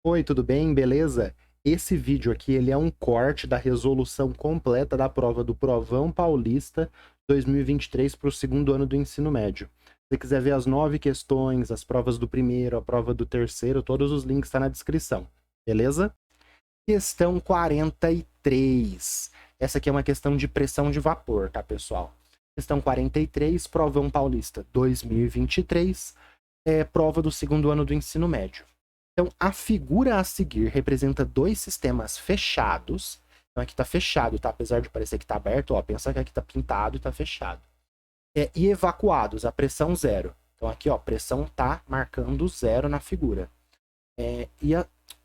Oi, tudo bem? Beleza? Esse vídeo aqui, ele é um corte da resolução completa da prova do Provão Paulista 2023 para o segundo ano do ensino médio. Se você quiser ver as 9 questões, as provas do primeiro, a prova do terceiro, todos os links estão na descrição, beleza? Questão 43. Essa aqui é uma questão de pressão de vapor, tá, pessoal? Questão 43, Provão Paulista 2023, prova do segundo ano do ensino médio. Então, a figura a seguir representa dois sistemas fechados. Então, aqui está fechado, tá? Apesar de parecer que está aberto, ó, pensa que aqui está pintado e está fechado. E evacuados, a pressão zero. Então, aqui, ó, pressão está marcando zero na figura.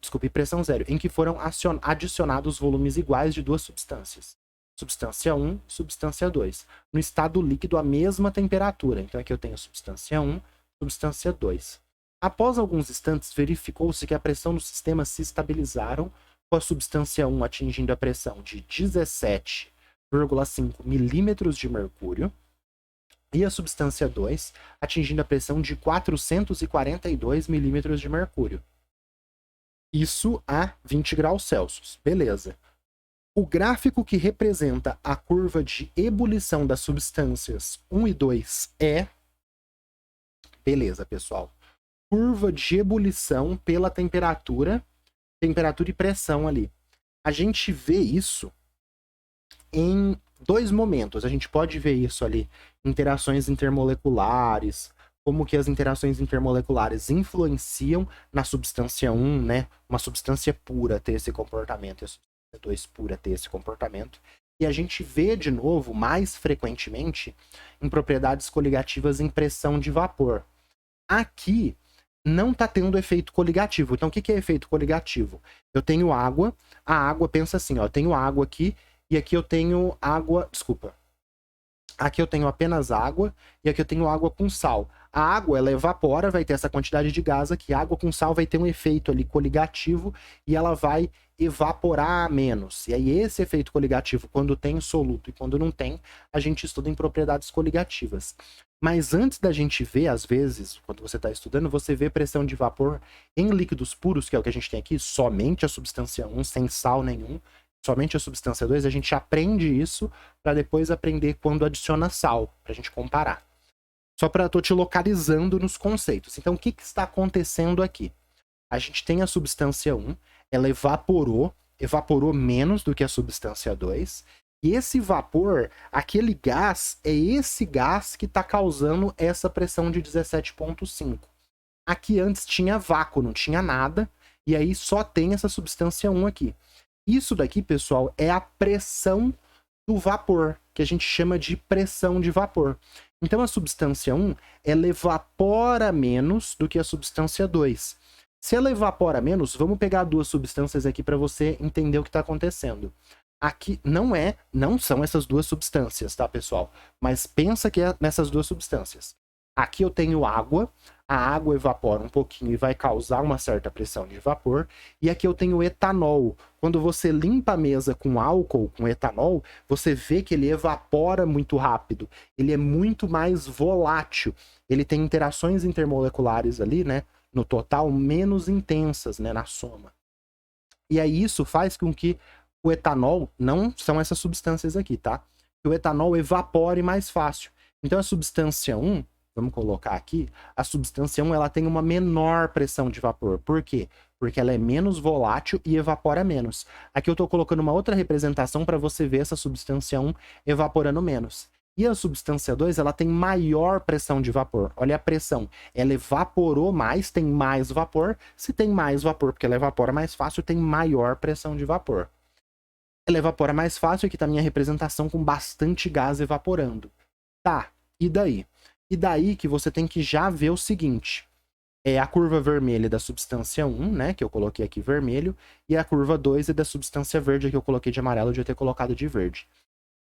Desculpe, pressão zero, em que foram adicionados volumes iguais de duas substâncias. Substância 1, substância 2. No estado líquido, a mesma temperatura. Então, aqui eu tenho substância 1, substância 2. Após alguns instantes, verificou-se que a pressão do sistema se estabilizaram, com a substância 1 atingindo a pressão de 17,5 milímetros de mercúrio e a substância 2 atingindo a pressão de 442 milímetros de mercúrio. Isso a 20 graus Celsius. Beleza. O gráfico que representa a curva de ebulição das substâncias 1 e 2 é... Beleza, pessoal. Curva de ebulição pela temperatura e pressão ali. A gente vê isso em dois momentos. A gente pode ver isso ali, interações intermoleculares, como que as interações intermoleculares influenciam na substância 1, né? Uma substância pura ter esse comportamento, e a substância 2 pura ter esse comportamento. E a gente vê, de novo, mais frequentemente, em propriedades coligativas em pressão de vapor. Aqui, não está tendo efeito coligativo. Então, o que é efeito coligativo? Eu tenho água, a água, pensa assim, ó, eu tenho água aqui, e aqui eu tenho água, desculpa, aqui eu tenho apenas água, e aqui eu tenho água com sal. A água, ela evapora, vai ter essa quantidade de gás aqui, a água com sal vai ter um efeito ali coligativo, e ela vai evaporar menos. E aí, esse efeito coligativo, quando tem soluto e quando não tem, a gente estuda em propriedades coligativas. Mas antes da gente ver, às vezes, quando você está estudando, você vê pressão de vapor em líquidos puros, que é o que a gente tem aqui, somente a substância 1, sem sal nenhum, somente a substância 2, a gente aprende isso para depois aprender quando adiciona sal, para a gente comparar. Só para tô te localizando nos conceitos. Então, o que está acontecendo aqui? A gente tem a substância 1, ela evaporou menos do que a substância 2, e esse vapor, aquele gás, é esse gás que está causando essa pressão de 17,5. Aqui antes tinha vácuo, não tinha nada, e aí só tem essa substância 1 aqui. Isso daqui, pessoal, é a pressão do vapor, que a gente chama de pressão de vapor. Então a substância 1, ela evapora menos do que a substância 2. Se ela evapora menos, vamos pegar duas substâncias aqui para você entender o que está acontecendo. Aqui não são essas duas substâncias, tá, pessoal? Mas pensa que é nessas duas substâncias. Aqui eu tenho água, a água evapora um pouquinho e vai causar uma certa pressão de vapor. E aqui eu tenho etanol. Quando você limpa a mesa com álcool, com etanol, você vê que ele evapora muito rápido. Ele é muito mais volátil. Ele tem interações intermoleculares ali, né? No total, menos intensas, né? Na soma. E aí isso faz com que o etanol, não são essas substâncias aqui, tá? Que o etanol evapore mais fácil. Então a substância 1, vamos colocar aqui, a substância 1 ela tem uma menor pressão de vapor. Por quê? Porque ela é menos volátil e evapora menos. Aqui eu estou colocando uma outra representação para você ver essa substância 1 evaporando menos. E a substância 2, ela tem maior pressão de vapor. Olha a pressão. Ela evaporou mais, tem mais vapor. Se tem mais vapor, porque ela evapora mais fácil, tem maior pressão de vapor. Ela evapora mais fácil, aqui tá a minha representação com bastante gás evaporando. Tá, e daí? E daí que você tem que já ver o seguinte. É a curva vermelha da substância 1, né, que eu coloquei aqui vermelho, e a curva 2 é da substância verde, que eu coloquei de amarelo, eu devia ter colocado de verde.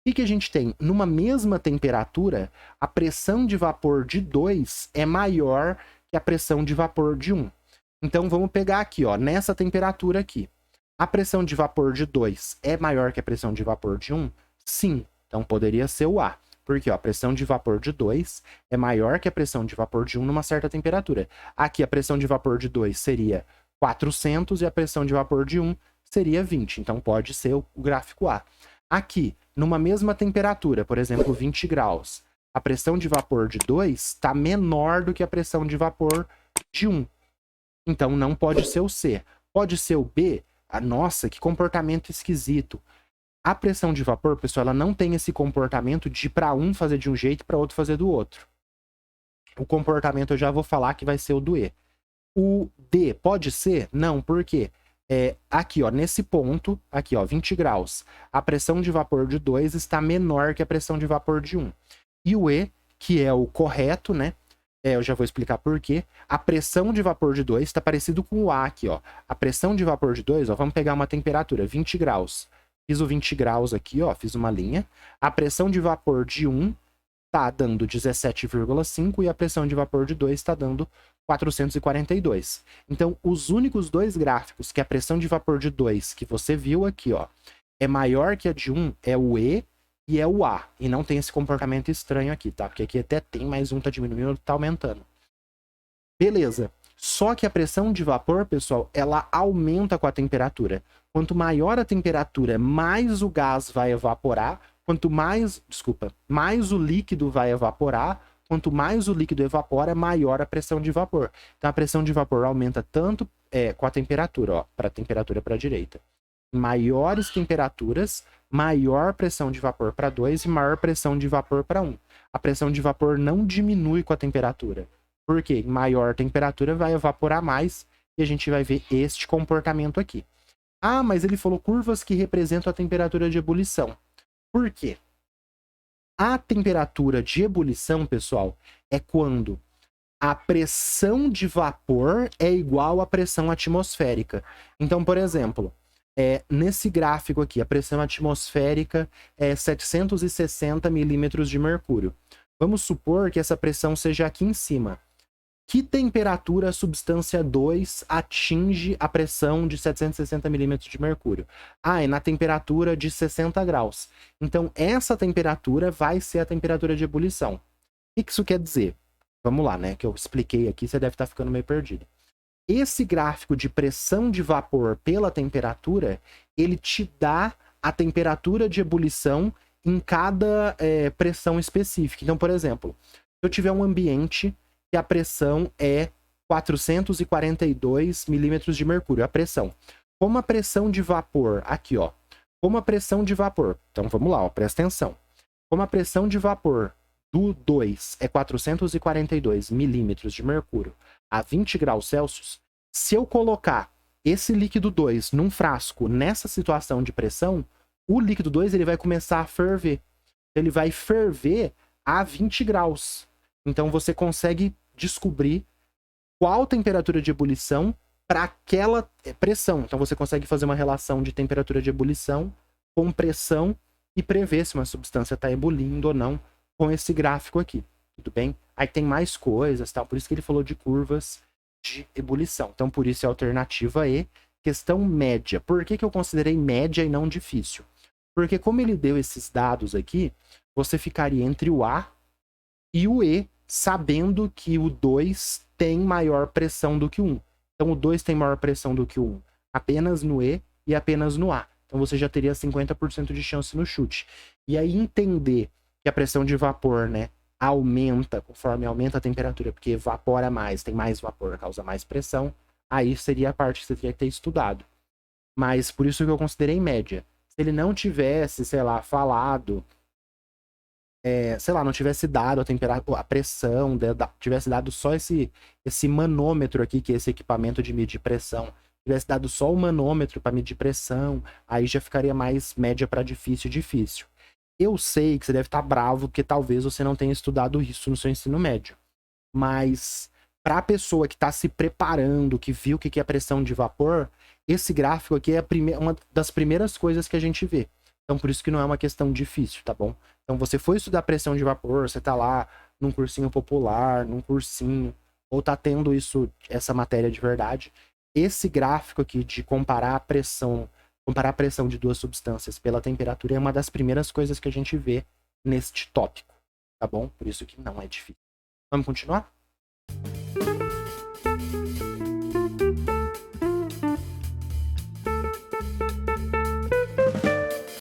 O que a gente tem? Numa mesma temperatura, a pressão de vapor de 2 é maior que a pressão de vapor de 1. Então vamos pegar aqui, ó, nessa temperatura aqui. A pressão de vapor de 2 é maior que a pressão de vapor de 1? Sim. Então poderia ser o A. Porque ó, a pressão de vapor de 2 é maior que a pressão de vapor de 1 numa certa temperatura. Aqui a pressão de vapor de 2 seria 400 e a pressão de vapor de 1 seria 20. Então pode ser o gráfico A. Aqui, numa mesma temperatura, por exemplo, 20 graus, a pressão de vapor de 2 está menor do que a pressão de vapor de 1. Então não pode ser o C. Pode ser o B? Ah, nossa, que comportamento esquisito. A pressão de vapor, pessoal, ela não tem esse comportamento de para um fazer de um jeito e para outro fazer do outro. O comportamento eu já vou falar que vai ser o do E. O D pode ser? Não, por quê? Aqui, ó, nesse ponto, aqui, ó, 20 graus, a pressão de vapor de 2 está menor que a pressão de vapor de 1. E o E, que é o correto, né? Eu já vou explicar por quê. A pressão de vapor de 2 está parecido com o A aqui, ó. A pressão de vapor de 2, ó, vamos pegar uma temperatura, 20 graus. Fiz o 20 graus aqui, ó, fiz uma linha. A pressão de vapor de 1 tá dando 17,5 e a pressão de vapor de 2 está dando 442. Então, os únicos dois gráficos que a pressão de vapor de 2 que você viu aqui, ó, é maior que a de 1 é o E e é o A. E não tem esse comportamento estranho aqui, tá? Porque aqui até tem, mas um tá diminuindo, outro tá aumentando. Beleza. Só que a pressão de vapor, pessoal, ela aumenta com a temperatura. Quanto maior a temperatura, mais o gás vai evaporar. Quanto mais, mais o líquido vai evaporar. Quanto mais o líquido evapora, maior a pressão de vapor. Então a pressão de vapor aumenta tanto com a temperatura, ó, para a temperatura para a direita. Maiores temperaturas, maior pressão de vapor para 2 e maior pressão de vapor para 1. A pressão de vapor não diminui com a temperatura. Por quê? Maior temperatura vai evaporar mais e a gente vai ver este comportamento aqui. Ah, mas ele falou curvas que representam a temperatura de ebulição. Por quê? A temperatura de ebulição, pessoal, é quando a pressão de vapor é igual à pressão atmosférica. Então, por exemplo, nesse gráfico aqui, a pressão atmosférica é 760 milímetros de mercúrio. Vamos supor que essa pressão seja aqui em cima. Que temperatura a substância 2 atinge a pressão de 760 milímetros de mercúrio? Ah, é na temperatura de 60 graus. Então, essa temperatura vai ser a temperatura de ebulição. O que isso quer dizer? Vamos lá, né? Que eu expliquei aqui, você deve estar ficando meio perdido. Esse gráfico de pressão de vapor pela temperatura, ele te dá a temperatura de ebulição em cada pressão específica. Então, por exemplo, se eu tiver um ambiente que a pressão é 442 milímetros de mercúrio, a pressão. Como a pressão de vapor, aqui ó, como a pressão de vapor, então vamos lá, ó, presta atenção. Como a pressão de vapor do 2 é 442 milímetros de mercúrio a 20 graus Celsius, se eu colocar esse líquido 2 num frasco nessa situação de pressão, o líquido 2 ele vai começar a ferver. Ele vai ferver a 20 graus. Então você consegue descobrir qual temperatura de ebulição para aquela pressão. Então você consegue fazer uma relação de temperatura de ebulição com pressão e prever se uma substância está ebulindo ou não com esse gráfico aqui. Tudo bem? Aí tem mais coisas, tal. Por isso que ele falou de curvas de ebulição. Então por isso é a alternativa E, questão média. Por que eu considerei média e não difícil? Porque como ele deu esses dados aqui, você ficaria entre o A e o E, sabendo que o 2 tem maior pressão do que o 1. Então o 2 tem maior pressão do que o 1 apenas no E e apenas no A. Então você já teria 50% de chance no chute. E aí entender que a pressão de vapor, né, aumenta conforme aumenta a temperatura, porque evapora mais, tem mais vapor, causa mais pressão, aí seria a parte que você teria que ter estudado. Mas por isso que eu considerei média. Se ele não tivesse, sei lá, falado... sei lá, não tivesse dado a temperatura, a pressão, tivesse dado só esse manômetro aqui, que é esse equipamento de medir pressão, tivesse dado só o manômetro para medir pressão, aí já ficaria mais média para difícil. Eu sei que você deve estar bravo, porque talvez você não tenha estudado isso no seu ensino médio. Mas para a pessoa que está se preparando, que viu o que é pressão de vapor, esse gráfico aqui é uma das primeiras coisas que a gente vê. Então, por isso que não é uma questão difícil, tá bom? Então, você foi estudar pressão de vapor, você tá lá num cursinho popular, num cursinho, ou tá tendo essa matéria de verdade. Esse gráfico aqui de comparar a pressão de duas substâncias pela temperatura é uma das primeiras coisas que a gente vê neste tópico, tá bom? Por isso que não é difícil. Vamos continuar?